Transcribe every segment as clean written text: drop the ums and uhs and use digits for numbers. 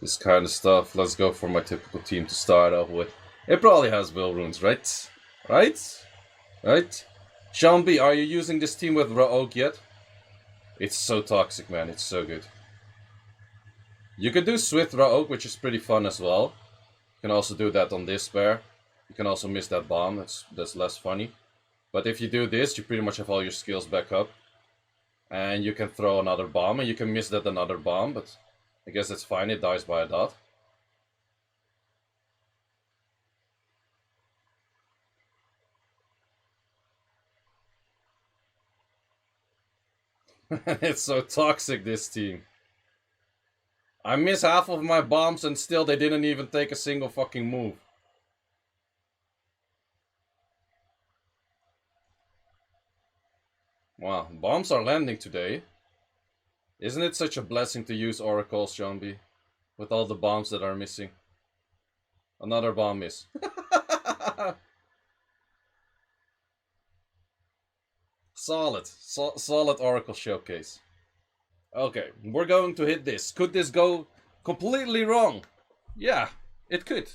this kind of stuff. Let's go for my typical team to start off with. It probably has will runes, right? Right? Right? Shambi, are you using this team with Raog yet? It's so toxic, man. It's so good. You can do Swift Raog, which is pretty fun as well. You can also do that on this pair. You can also miss that bomb. That's less funny. But if you do this, you pretty much have all your skills back up. And you can throw another bomb, and you can miss that another bomb, but I guess it's fine. It dies by a dot. It's so toxic, this team. I miss half of my bombs and still they didn't even take a single fucking move. Wow, bombs are landing today. Isn't it such a blessing to use oracles, Jambi? With all the bombs that are missing. Another bomb miss. Solid oracle showcase. Okay, we're going to hit this. Could this go completely wrong? Yeah, it could.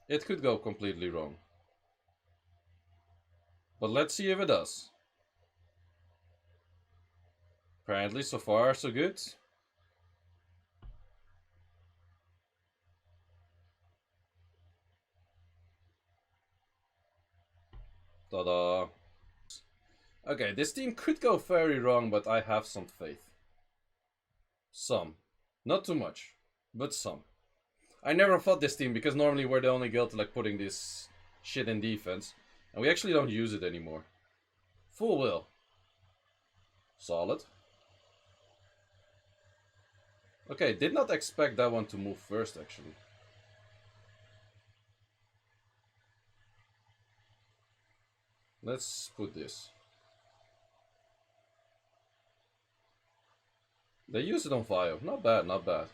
It could go completely wrong. But let's see if it does. Apparently, so far, so good. Ta-da. Okay, this team could go very wrong, but I have some faith. Some. Not too much, but some. I never fought this team because normally we're the only guild like putting this shit in defense. And we actually don't use it anymore. Full will. Solid. Okay, did not expect that one to move first actually. Let's put this. They use it on fire. Not bad, not bad.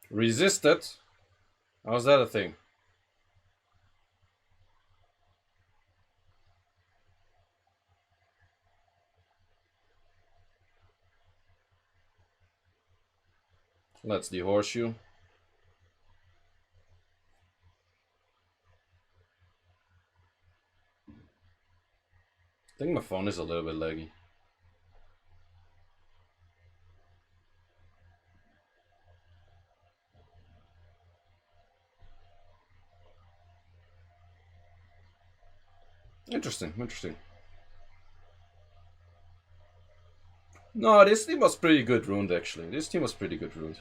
Resisted? How's that a thing? That's the horseshoe. I think my phone is a little bit laggy. Interesting, interesting. No, this team was pretty good runed actually. This team was pretty good runed.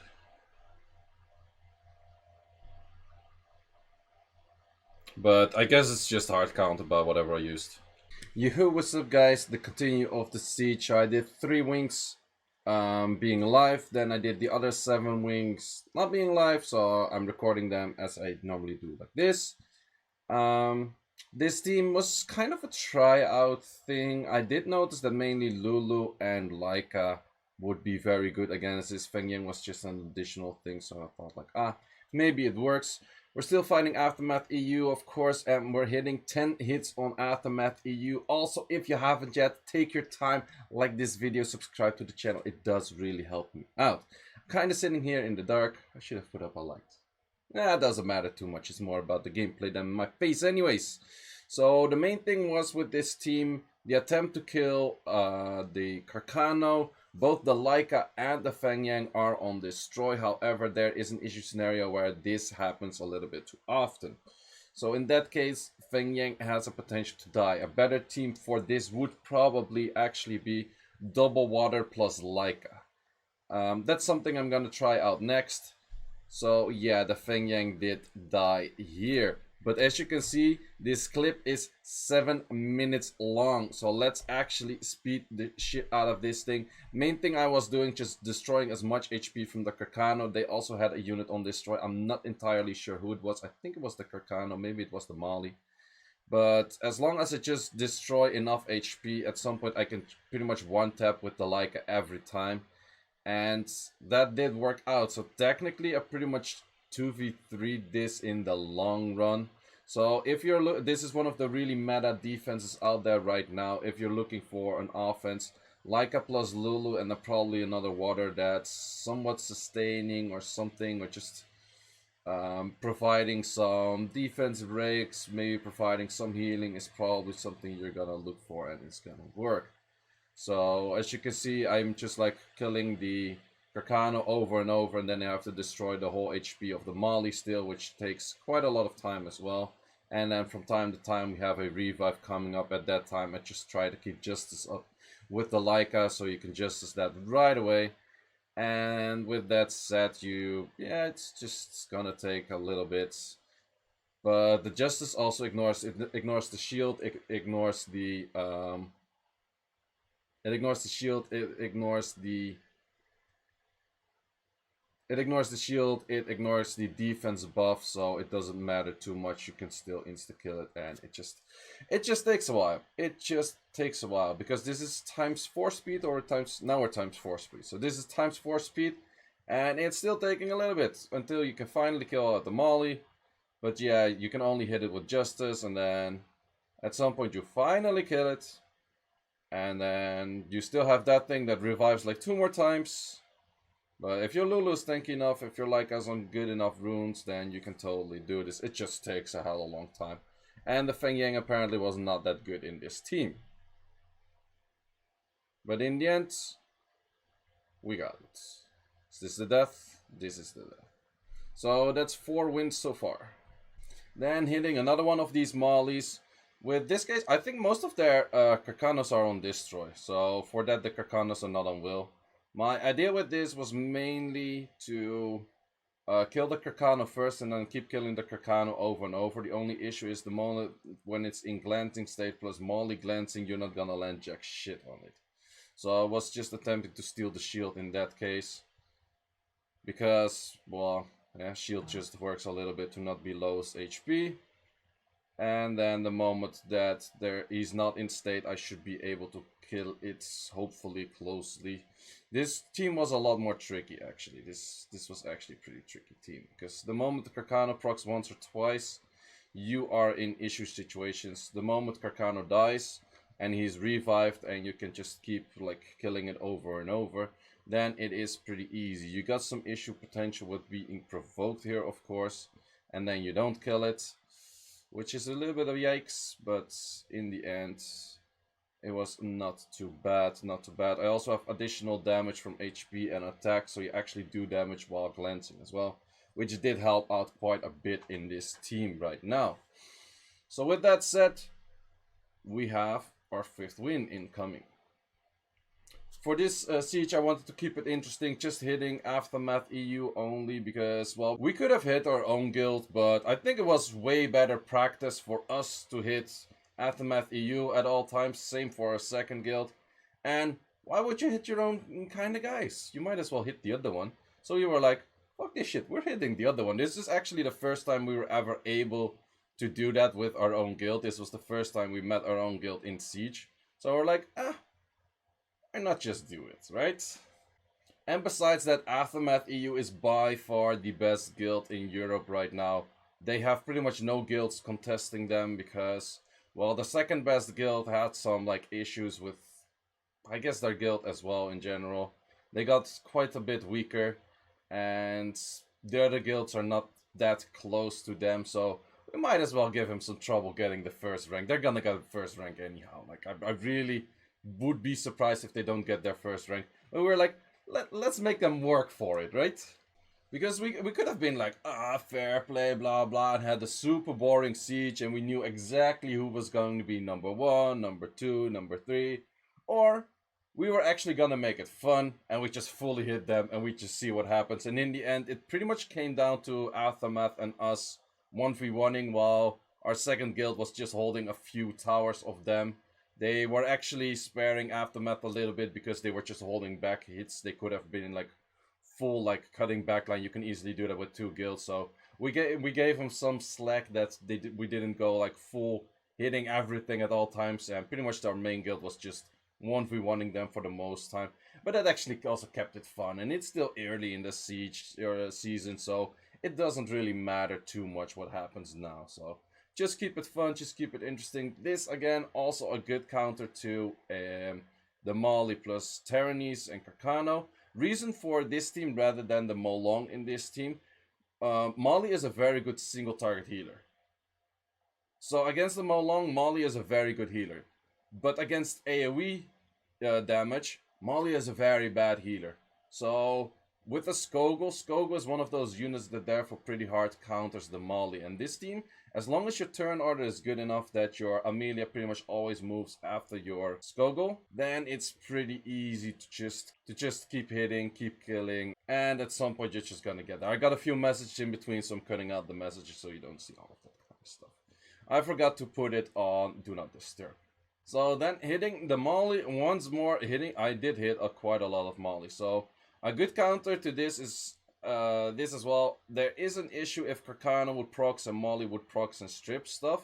But I guess it's just hard count about whatever I used. Yoo-hoo, what's up guys? The continue of the siege. I did 3 wings being live, then I did the other 7 wings not being live, so I'm recording them as I normally do, like this. This team was kind of a tryout thing. I did notice that mainly Lulu and Laika would be very good against this. Feng Yang was just an additional thing, so I thought like, maybe it works. We're still fighting Aftermath EU, of course, and we're hitting 10 hits on Aftermath EU. Also, if you haven't yet, take your time, like this video, subscribe to the channel. It does really help me out. Kind of sitting here in the dark. I should have put up a light. It doesn't matter too much. It's more about the gameplay than my face anyways. So the main thing was with this team, the attempt to kill the Carcano. Both the Laika and the Feng Yang are on destroy. However, there is an issue scenario where this happens a little bit too often. So in that case, Feng Yang has a potential to die. A better team for this would probably actually be double water plus Laika. That's something I'm gonna try out next. So yeah, the Feng Yang did die here. But as you can see, this clip is 7 minutes long. So let's actually speed the shit out of this thing. Main thing I was doing, just destroying as much HP from the Carcano. They also had a unit on destroy. I'm not entirely sure who it was. I think it was the Carcano. Maybe it was the Mali. But as long as I just destroy enough HP, at some point I can pretty much one tap with the Leica every time. And that did work out. So technically I pretty much 2v3 this in the long run. So if you're this is one of the really meta defenses out there right now. If you're looking for an offense, Leica plus Lulu and probably another water that's somewhat sustaining or something, or just providing some defensive breaks, maybe providing some healing is probably something you're gonna look for, and it's gonna work. So as you can see, I'm just like killing the Carcano over and over, and then I have to destroy the whole HP of the Molly still, which takes quite a lot of time as well. And then from time to time we have a revive coming up. At that time I just try to keep Justice up with the Leica, so you can Justice that right away. And with that said, yeah, it's just gonna take a little bit. But the Justice also ignores the shield, it ignores the shield, it ignores the shield, it ignores the defense buff, so it doesn't matter too much. You can still insta kill it, and it just takes a while. It just takes a while because this is times 4 speed, or times now we're times 4 speed. So this is times 4 speed, and it's still taking a little bit until you can finally kill out the Molly. But yeah, you can only hit it with Justice, and then at some point you finally kill it, and then you still have that thing that revives like 2 more times. But if your Lulu's tanky enough, if your Leica's on good enough runes, then you can totally do this. It just takes a hell of a long time. And the Feng Yang apparently was not that good in this team. But in the end, we got it. Is this the death? This is the death. So that's 4 wins so far. Then hitting another one of these Mollies. With this case, I think most of their Carcanos are on Destroy. So for that, the Carcanos are not on Will. My idea with this was mainly to kill the Carcano first and then keep killing the Carcano over and over. The only issue is the moment when it's in glancing state plus Molly glancing, you're not gonna land jack shit on it. So I was just attempting to steal the shield in that case. Because, well, yeah, shield just works a little bit to not be lowest HP. And then the moment that he's not in state, I should be able to kill it, hopefully closely. This team was a lot more tricky, actually. This was actually a pretty tricky team. Because the moment the Carcano procs once or twice, you are in issue situations. The moment Carcano dies, and he's revived, and you can just keep like killing it over and over, then it is pretty easy. You got some issue potential with being provoked here, of course, and then you don't kill it, which is a little bit of yikes, but in the end, it was not too bad, not too bad. I also have additional damage from HP and attack, so you actually do damage while glancing as well, which did help out quite a bit in this team right now. So with that said, we have our 5th win incoming. For this siege, I wanted to keep it interesting, just hitting Aftermath EU only because, well, we could have hit our own guild, but I think it was way better practice for us to hit Aftermath EU at all times, same for our second guild. And why would you hit your own kind of guys? You might as well hit the other one. So you were like, fuck this shit, we're hitting the other one. This is actually the first time we were ever able to do that with our own guild. This was the first time we met our own guild in Siege. So we're like, why not just do it, right? And besides that, Aftermath EU is by far the best guild in Europe right now. They have pretty much no guilds contesting them because, well, the second best guild had some like issues with, I guess, their guild as well in general. They got quite a bit weaker, and the other guilds are not that close to them, so we might as well give him some trouble getting the first rank. They're gonna get first rank anyhow. Like, I really would be surprised if they don't get their first rank. But we're like, let's make them work for it, right? Because we could have been like, fair play, blah blah, and had a super boring siege, and we knew exactly who was going to be number 1, number 2, number 3. Or we were actually gonna make it fun, and we just fully hit them, and we just see what happens. And in the end, it pretty much came down to Aftermath and us 1v1ing, while our second guild was just holding a few towers of them. They were actually sparing Aftermath a little bit because they were just holding back hits. They could have been like full like cutting backline. You can easily do that with 2 guilds. So we gave them some slack that we didn't go like full hitting everything at all times, and pretty much our main guild was just 1v1ing them for the most time. But that actually also kept it fun, and it's still early in the siege season, so it doesn't really matter too much what happens now. So just keep it fun, just keep it interesting. This again also a good counter to the Mali plus Terranese and Kakano. Reason for this team rather than the Molong in this team, Mali is a very good single target healer. So against the Molong, Molly is a very good healer. But against AoE damage, Molly is a very bad healer. So with the Skogul, Skogul is one of those units that therefore pretty hard counters the Molly. And this team, as long as your turn order is good enough that your Amelia pretty much always moves after your Skogul, then it's pretty easy to just keep hitting, keep killing, and at some point you're just gonna get there. I got a few messages in between, so I'm cutting out the messages so you don't see all of that kind of stuff. I forgot to put it on Do Not Disturb. So then hitting the Molly once more, I did hit quite a lot of Molly. So a good counter to this is this as well. There is an issue if Kakana would procs and Molly would procs and strip stuff.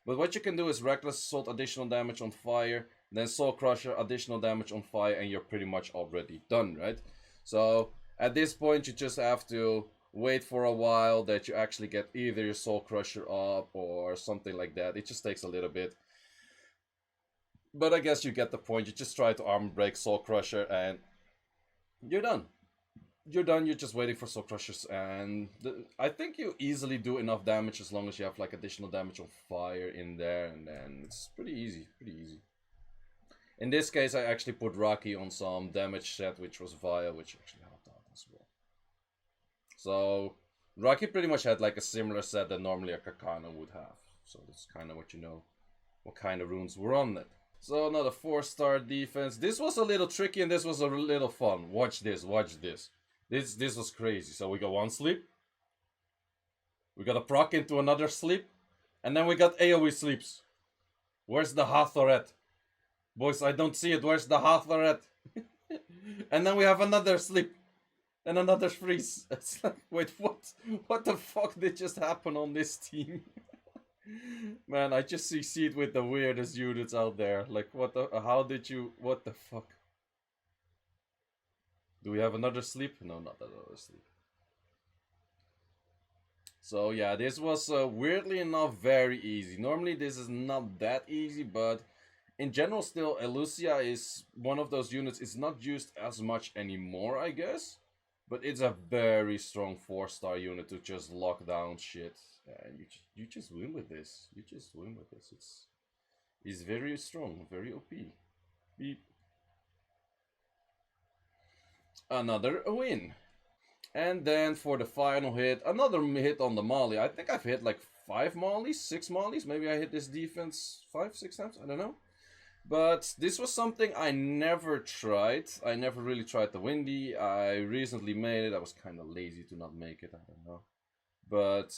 But what you can do is Reckless Assault additional damage on fire, then Soul Crusher additional damage on fire, and you're pretty much already done, right? So at this point you just have to wait for a while that you actually get either your Soul Crusher up or something like that. It just takes a little bit. But I guess you get the point. You just try to armor break Soul Crusher and you're done. You're done, you're just waiting for Soul Crushers, and I think you easily do enough damage as long as you have like additional damage on fire in there, and then it's pretty easy, In this case, I actually put Rocky on some damage set, which was Via, which actually helped out as well. So, Rocky pretty much had like a similar set that normally a Kakana would have. So that's kind of what you know, what kind of runes were on it. So another 4-star defense. This was a little tricky and this was a little fun. Watch this, watch this. This was crazy. So we got one sleep. We got a proc into another sleep. And then we got AoE sleeps. Where's the Hathoret? Boys, I don't see it. Where's the Hathoret? And then we have another sleep. And another freeze. It's like, wait, what? What the fuck did just happen on this team? Man, I just see it with the weirdest units out there. Like, what the? How did you? What the fuck? Do we have another sleep? No, not another sleep. So yeah, this was weirdly enough very easy. Normally this is not that easy, but in general still Elucia is one of those units. It's not used as much anymore, I guess. But it's a very strong 4-star unit to just lock down shit. And you just win with this. You just win with this. It's very strong, very OP. Beep. Another win. And then for the final hit, another hit on the Molly. I think I've hit like 5 Mollies, 6 Mollies. Maybe I hit this defense 5, 6 times. I don't know. But this was something I never tried. I never really tried the Windy. I recently made it. I was kind of lazy to not make it. I don't know. But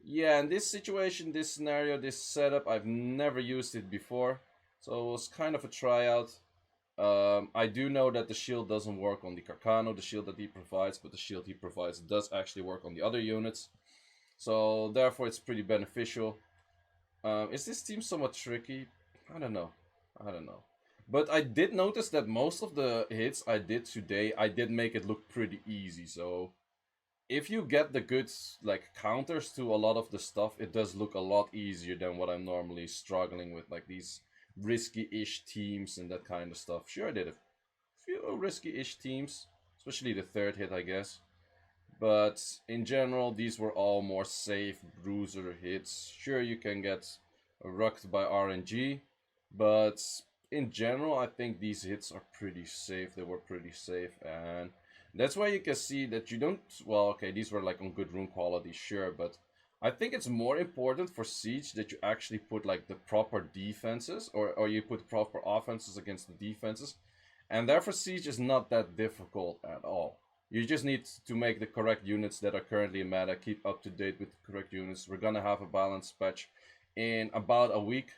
yeah, in this situation, this scenario, this setup, I've never used it before. So it was kind of a tryout. I do know that the shield doesn't work on the Carcano, the shield that he provides, but the shield he provides does actually work on the other units. So therefore it's pretty beneficial. Is this team somewhat tricky? I don't know. But I did notice that most of the hits I did today, I did make it look pretty easy. So if you get the good like counters to a lot of the stuff, it does look a lot easier than what I'm normally struggling with, like these risky-ish teams and that kind of stuff. Sure, I did a few risky-ish teams, especially the third hit, I guess. But in general, these were all more safe bruiser hits. Sure, you can get rucked by RNG, but in general, I think these hits are pretty safe. They were pretty safe, and that's why you can see that you don't... Well, okay, these were like on good rune quality, sure, but I think it's more important for Siege that you actually put like the proper defenses, or you put proper offenses against the defenses, and therefore Siege is not that difficult at all. You just need to make the correct units that are currently in meta, keep up to date with the correct units. We're gonna have a balanced patch in about a week,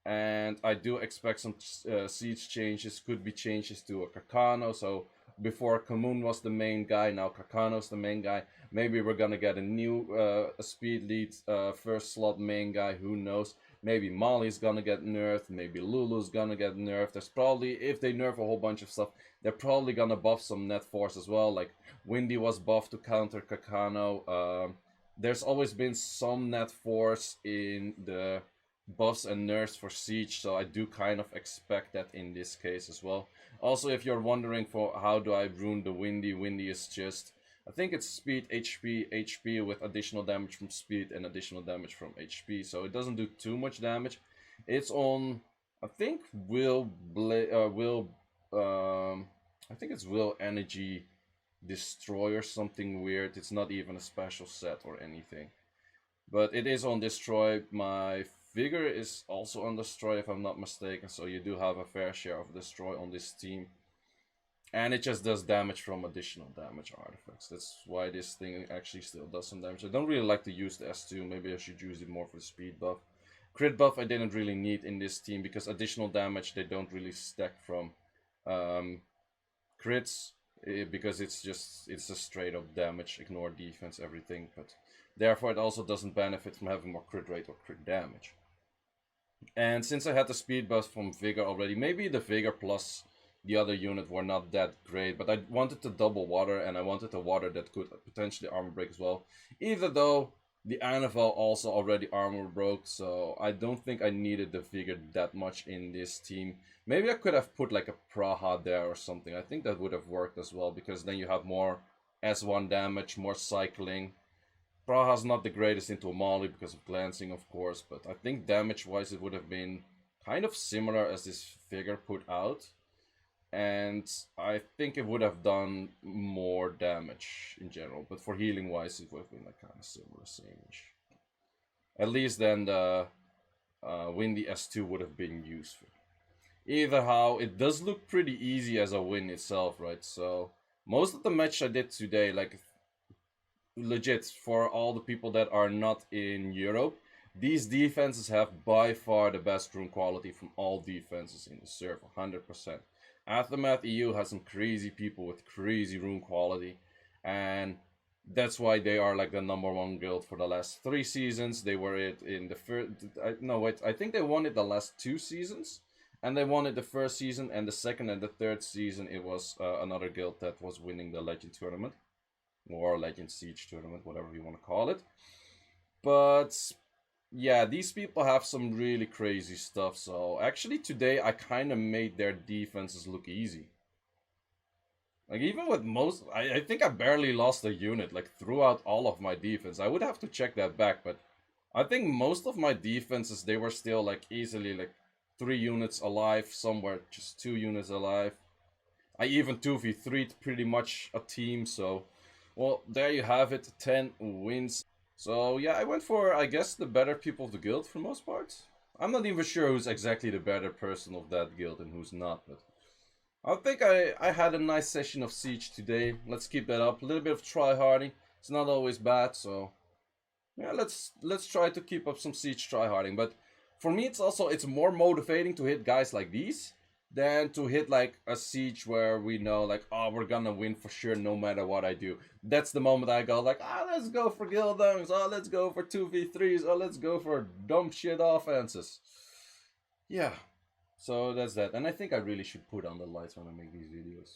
and I do expect some Siege changes. Could be changes to a Kakano, so before Kamun was the main guy, now Kakano's the main guy. Maybe we're gonna get a new speed lead first slot main guy, who knows. Maybe Molly's gonna get nerfed, maybe Lulu's gonna get nerfed. There's probably, if they nerf a whole bunch of stuff, they're probably gonna buff some net force as well. Like Windy was buffed to counter Kakano. There's always been some net force in the buffs and nerfs for Siege, so I do kind of expect that in this case as well. Also, if you're wondering for how do I rune the Windy, Windy is just, I think it's speed, HP, HP with additional damage from speed and additional damage from HP, so it doesn't do too much damage. It's on, I think, I think it's Will Energy Destroy or something weird. It's not even a special set or anything. But it is on Destroy. My Vigor is also on Destroy if I'm not mistaken, so you do have a fair share of Destroy on this team. And it just does damage from additional damage artifacts. That's why this thing actually still does some damage. I don't really like to use the S2. Maybe I should use it more for the speed buff. Crit buff I didn't really need in this team because additional damage they don't really stack from crits. Because it's a straight up damage, ignore defense, everything. But therefore it also doesn't benefit from having more crit rate or crit damage. And since I had the speed buff from Vigor already, maybe the Vigor plus the other unit were not that great, but I wanted to double water, and I wanted a water that could potentially armor break as well. Even though the Anavel also already armor broke, so I don't think I needed the Vigor that much in this team. Maybe I could have put like a Praha there or something. I think that would have worked as well, because then you have more S1 damage, more cycling. Praha's not the greatest into Molly because of glancing, of course, but I think damage-wise it would have been kind of similar as this Vigor put out. And I think it would have done more damage in general, but for healing wise it would have been like kind of similar, same-ish. At least then the Windy S2 would have been useful. Either how, it does look pretty easy as a win itself, right? So most of the match I did today, like legit for all the people that are not in Europe, these defenses have by far the best rune quality from all defenses in the server, 100%. Aftermath EU has some crazy people with crazy rune quality, and that's why they are like the #1 guild for the last 3 seasons. They were it in the first, no wait, I think they won it the last 2 seasons, and they won it the first season, and the second and the third season it was another guild that was winning the Legend tournament, or Legend Siege tournament, whatever you want to call it. But yeah, these people have some really crazy stuff, so actually today I kind of made their defenses look easy. Like even with most, I think I barely lost a unit, like throughout all of my defense. I would have to check that back, but I think most of my defenses, they were still like easily like 3 units alive, somewhere just 2 units alive. I even 2v3'd pretty much a team, so well, there you have it, 10 wins. So yeah, I went for, I guess, the better people of the guild for the most part. I'm not even sure who's exactly the better person of that guild and who's not, but I think I had a nice session of Siege today. Let's keep that up. A little bit of tryharding. It's not always bad, so yeah, let's try to keep up some Siege tryharding. But for me, it's more motivating to hit guys like these than to hit like a Siege where we know like, oh, we're gonna win for sure no matter what I do. That's the moment I go like, let's go for guild dunks, let's go for 2v3s, let's go for dumb shit offenses. Yeah, so that's that. And I think I really should put on the lights when I make these videos.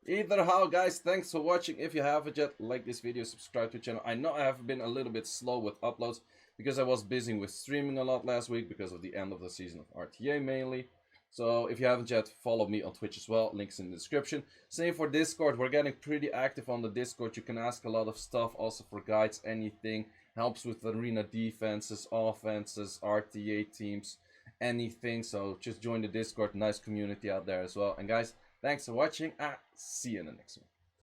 Either how, guys, thanks for watching. If you haven't yet, like this video, subscribe to the channel. I know I have been a little bit slow with uploads because I was busy with streaming a lot last week because of the end of the season of RTA mainly. So if you haven't yet, follow me on Twitch as well. Links in the description. Same for Discord. We're getting pretty active on the Discord. You can ask a lot of stuff also for guides, anything. Helps with arena defenses, offenses, RTA teams, anything. So just join the Discord. Nice community out there as well. And guys, thanks for watching. See you in the next one.